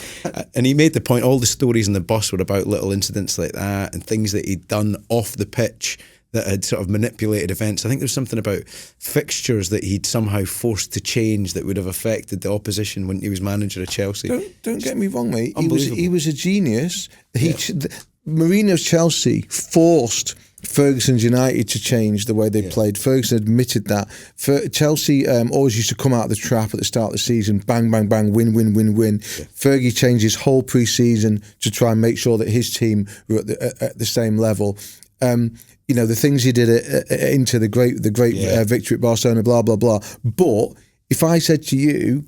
And he made the point, all the stories in the bus were about little incidents like that and things that he'd done off the pitch that had sort of manipulated events. I think there's something about fixtures that he'd somehow forced to change that would have affected the opposition when he was manager of Chelsea. Don't get me wrong, mate. He was a genius. Mourinho's Chelsea forced Ferguson's United to change the way they played. Ferguson admitted that. Chelsea always used to come out of the trap at the start of the season, bang, bang, bang, win, win, win, win. Yeah. Fergie changed his whole pre-season to try and make sure that his team were at the same level. The things he did into the great victory at Barcelona, blah, blah, blah. But if I said to you,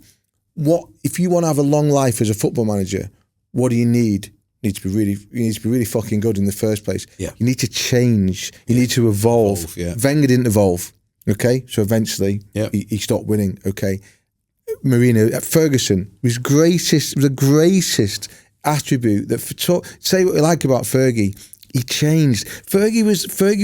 if you want to have a long life as a football manager, what do you need? You need to be really fucking good in the first place. Yeah. You need to change. You need to evolve. Wenger didn't evolve. Okay, so eventually he stopped winning. Okay, Mourinho, Ferguson was the greatest attribute that. Say what you like about Fergie. He changed. Fergie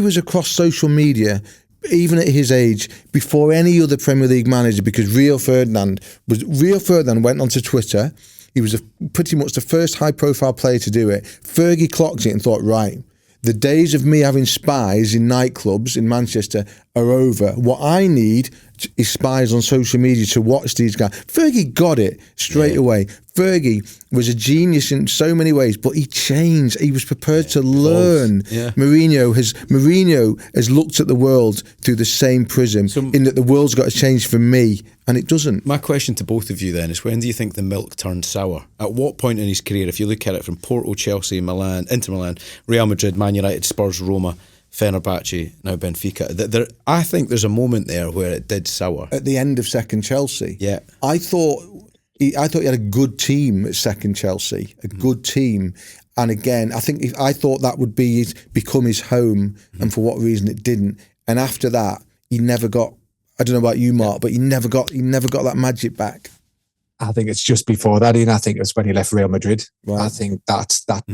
was across social media, even at his age, before any other Premier League manager, because Rio Ferdinand went onto Twitter. He was pretty much the first high-profile player to do it. Fergie clocked it and thought, right, the days of me having spies in nightclubs in Manchester are over. What I need is spies on social media to watch these guys. Fergie got it straight away. Fergie was a genius in so many ways, but he changed. He was prepared to learn. Yeah. Mourinho has looked at the world through the same prism, in that the world's got to change for me, and it doesn't. My question to both of you then is, when do you think the milk turned sour? At what point in his career, if you look at it from Porto, Chelsea, Milan, Inter Milan, Real Madrid, Man United, Spurs, Roma, Fenerbahce, now Benfica, I think there's a moment there where it did sour. At the end of second Chelsea. Yeah. I thought he had a good team at second Chelsea, a good team. And again, I thought that would become his home, and for what reason it didn't. And after that, he never got, I don't know about you, Mark, but he never got that magic back. I think it's just before that, Ian. I think it's when he left Real Madrid. Right. I think that's that,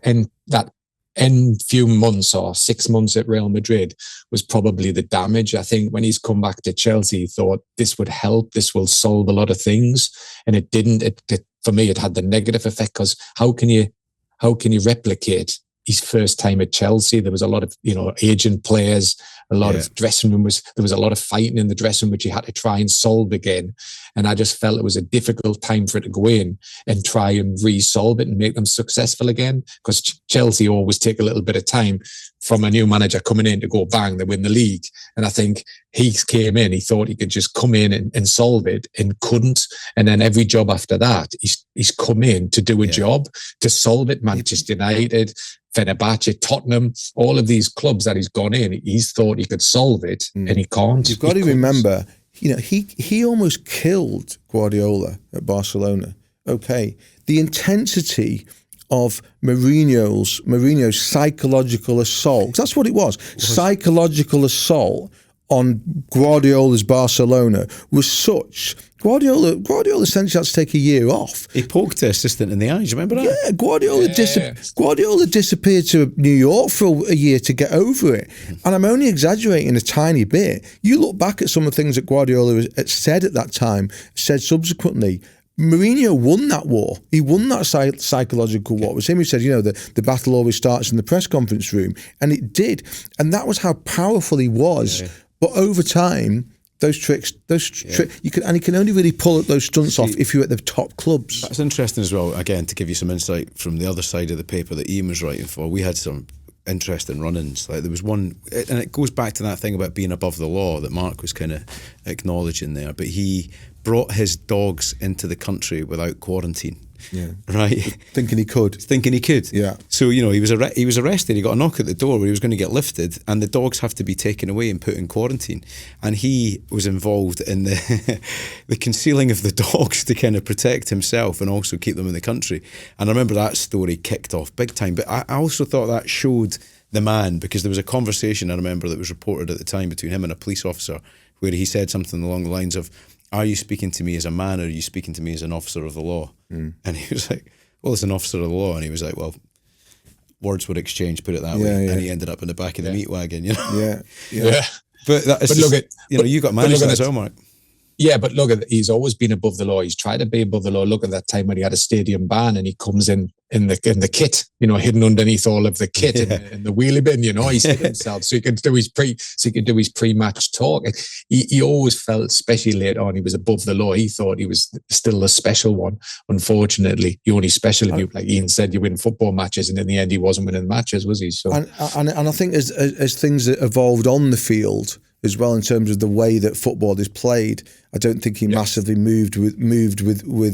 and that end few months or 6 months at Real Madrid was probably the damage. I think when he's come back to Chelsea, he thought this would help, this will solve a lot of things, and it didn't. For me, it had the negative effect, because how can you replicate his first time at Chelsea? There was a lot of aging players, a lot of dressing room there was a lot of fighting in the dressing room, which he had to try and solve again. And I just felt it was a difficult time for it to go in and try and resolve it and make them successful again, because Chelsea always take a little bit of time from a new manager coming in to go bang, they win the league. And I think he came in, he thought he could just come in and solve it, and couldn't. And then every job after that, he's come in to do a job to solve it. Manchester United, Fenerbahce, Tottenham, all of these clubs that he's gone in, he's thought he could solve it, and he can't. You've got to remember, he almost killed Guardiola at Barcelona. Okay, the intensity of Mourinho's psychological assault, 'cause that's what it was. Psychological assault on Guardiola's Barcelona was such. Guardiola essentially had to take a year off. He poked the assistant in the eyes, remember that? Yeah, Guardiola disappeared to New York for a year to get over it. And I'm only exaggerating a tiny bit. You look back at some of the things that Guardiola said at that time, said subsequently. Mourinho won that war. He won that psychological war. It was him who said, the battle always starts in the press conference room. And it did. And that was how powerful he was. Yeah. But over time, those tricks, he can only really pull those stunts off if you're at the top clubs. That's interesting as well. Again, to give you some insight from the other side of the paper that Ian was writing for, we had some interesting run-ins. Like there was one, and it goes back to that thing about being above the law that Mark was kind of acknowledging there. But he brought his dogs into the country without quarantine. Yeah. Right. Thinking he could. Yeah. So he was arrested. He got a knock at the door where he was going to get lifted, and the dogs have to be taken away and put in quarantine. And he was involved in the concealing of the dogs to kind of protect himself and also keep them in the country. And I remember that story kicked off big time. But I also thought that showed the man, because there was a conversation I remember that was reported at the time between him and a police officer where he said something along the lines of, "Are you speaking to me as a man, or are you speaking to me as an officer of the law?" And he was like, "Well, as an officer of the law." And he was like, "Well, words were exchanged, put it that way, and he ended up in the back of the meat wagon, you know. Yeah. But that is, but look at, you got managed that as well, Mark. Yeah, but look at, he's always been above the law. He's tried to be above the law. Look at that time when he had a stadium ban and he comes in the kit, you know, hidden underneath all of the kit in the wheelie bin, you know, he's hid himself so he could do his pre-match talk. He always felt, especially late on, he was above the law. He thought he was still the special one. Unfortunately, you only special if you, like Ian said, you win football matches, and in the end, he wasn't winning matches, was he? So, and I think as things evolved on the field as well, in terms of the way that football is played, I don't think he massively moved with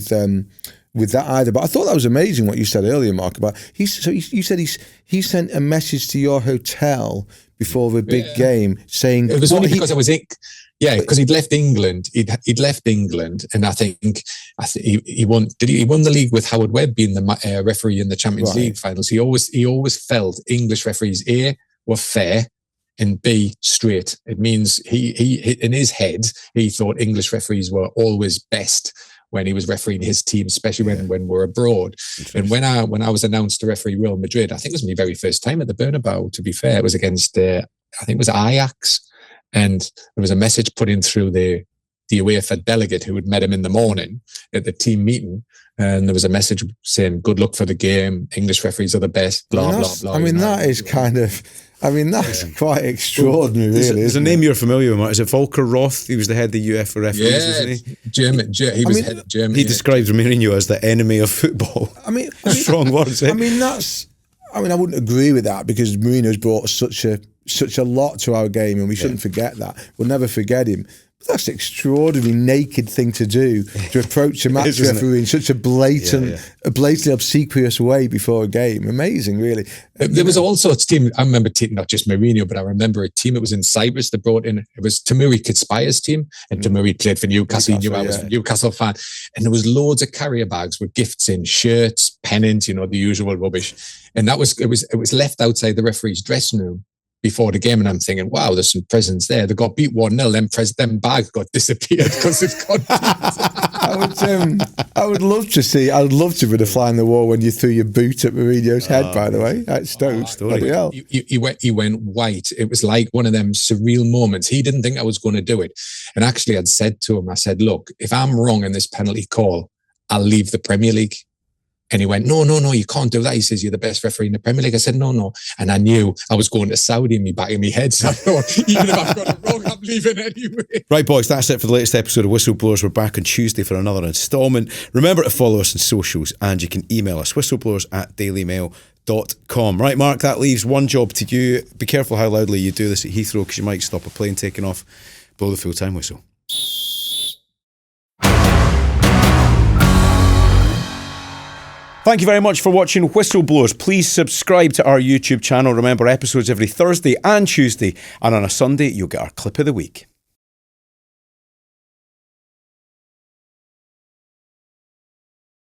that either. But I thought that was amazing what you said earlier, Mark, about you said he sent a message to your hotel before the big game saying it was only because I was because he'd left England. He'd left England, and I think he won. He won the league with Howard Webb being the referee in the Champions League finals. He always felt English referees were fair, and B, straight. It means he in his head, he thought English referees were always best when he was refereeing his team, especially when we're abroad. And when I was announced to referee Real Madrid, I think it was my very first time at the Bernabeu, to be fair. It was against, I think it was Ajax. And there was a message put in through the UEFA delegate who had met him in the morning at the team meeting. And there was a message saying, good luck for the game. English referees are the best, blah, blah, blah. I mean, that is kind of... I mean, that's quite extraordinary, really. There's a name you're familiar with, Mark. Is it Volker Roth? He was the head of the UEFA referees, wasn't he? German. He was head of Germany. He describes Mourinho as the enemy of football. I mean strong words. Eh? I wouldn't agree with that, because Mourinho's brought such a lot to our game, and we shouldn't forget that. We'll never forget him. But that's an extraordinarily naked thing to do, to approach a match referee in such a blatantly obsequious way before a game. Amazing, really. There was all sorts of team. I remember not just Mourinho, but I remember a team. It was in Cyprus. They brought in. It was Tamuri Kitspire's team, and Tamuri played for Newcastle. He knew I was a Newcastle fan, and there was loads of carrier bags with gifts in, shirts, pennants, you know, the usual rubbish. And it was left outside the referee's dressing room before the game, and I'm thinking, wow, there's some presents there. They got beat 1-0, them bags got disappeared because it's got I would love to see. I would love to be the fly in the wall when you threw your boot at Mourinho's head. By the way, at Stoke, he went white. It was like one of them surreal moments. He didn't think I was going to do it, and actually, I'd said to him, I said, look, if I'm wrong in this penalty call, I'll leave the Premier League. And he went, no, you can't do that. He says, you're the best referee in the Premier League. I said, no. And I knew I was going to Saudi in me back in my head. So I thought, even if I've got it wrong, I'm leaving anyway. Right, boys, that's it for the latest episode of Whistleblowers. We're back on Tuesday for another instalment. Remember to follow us on socials, and you can email us, whistleblowers@dailymail.com. Right, Mark, that leaves one job to you. Be careful how loudly you do this at Heathrow, because you might stop a plane taking off. Blow the full-time whistle. Thank you very much for watching Whistleblowers. Please subscribe to our YouTube channel. Remember, episodes every Thursday and Tuesday, and on a Sunday, you'll get our clip of the week.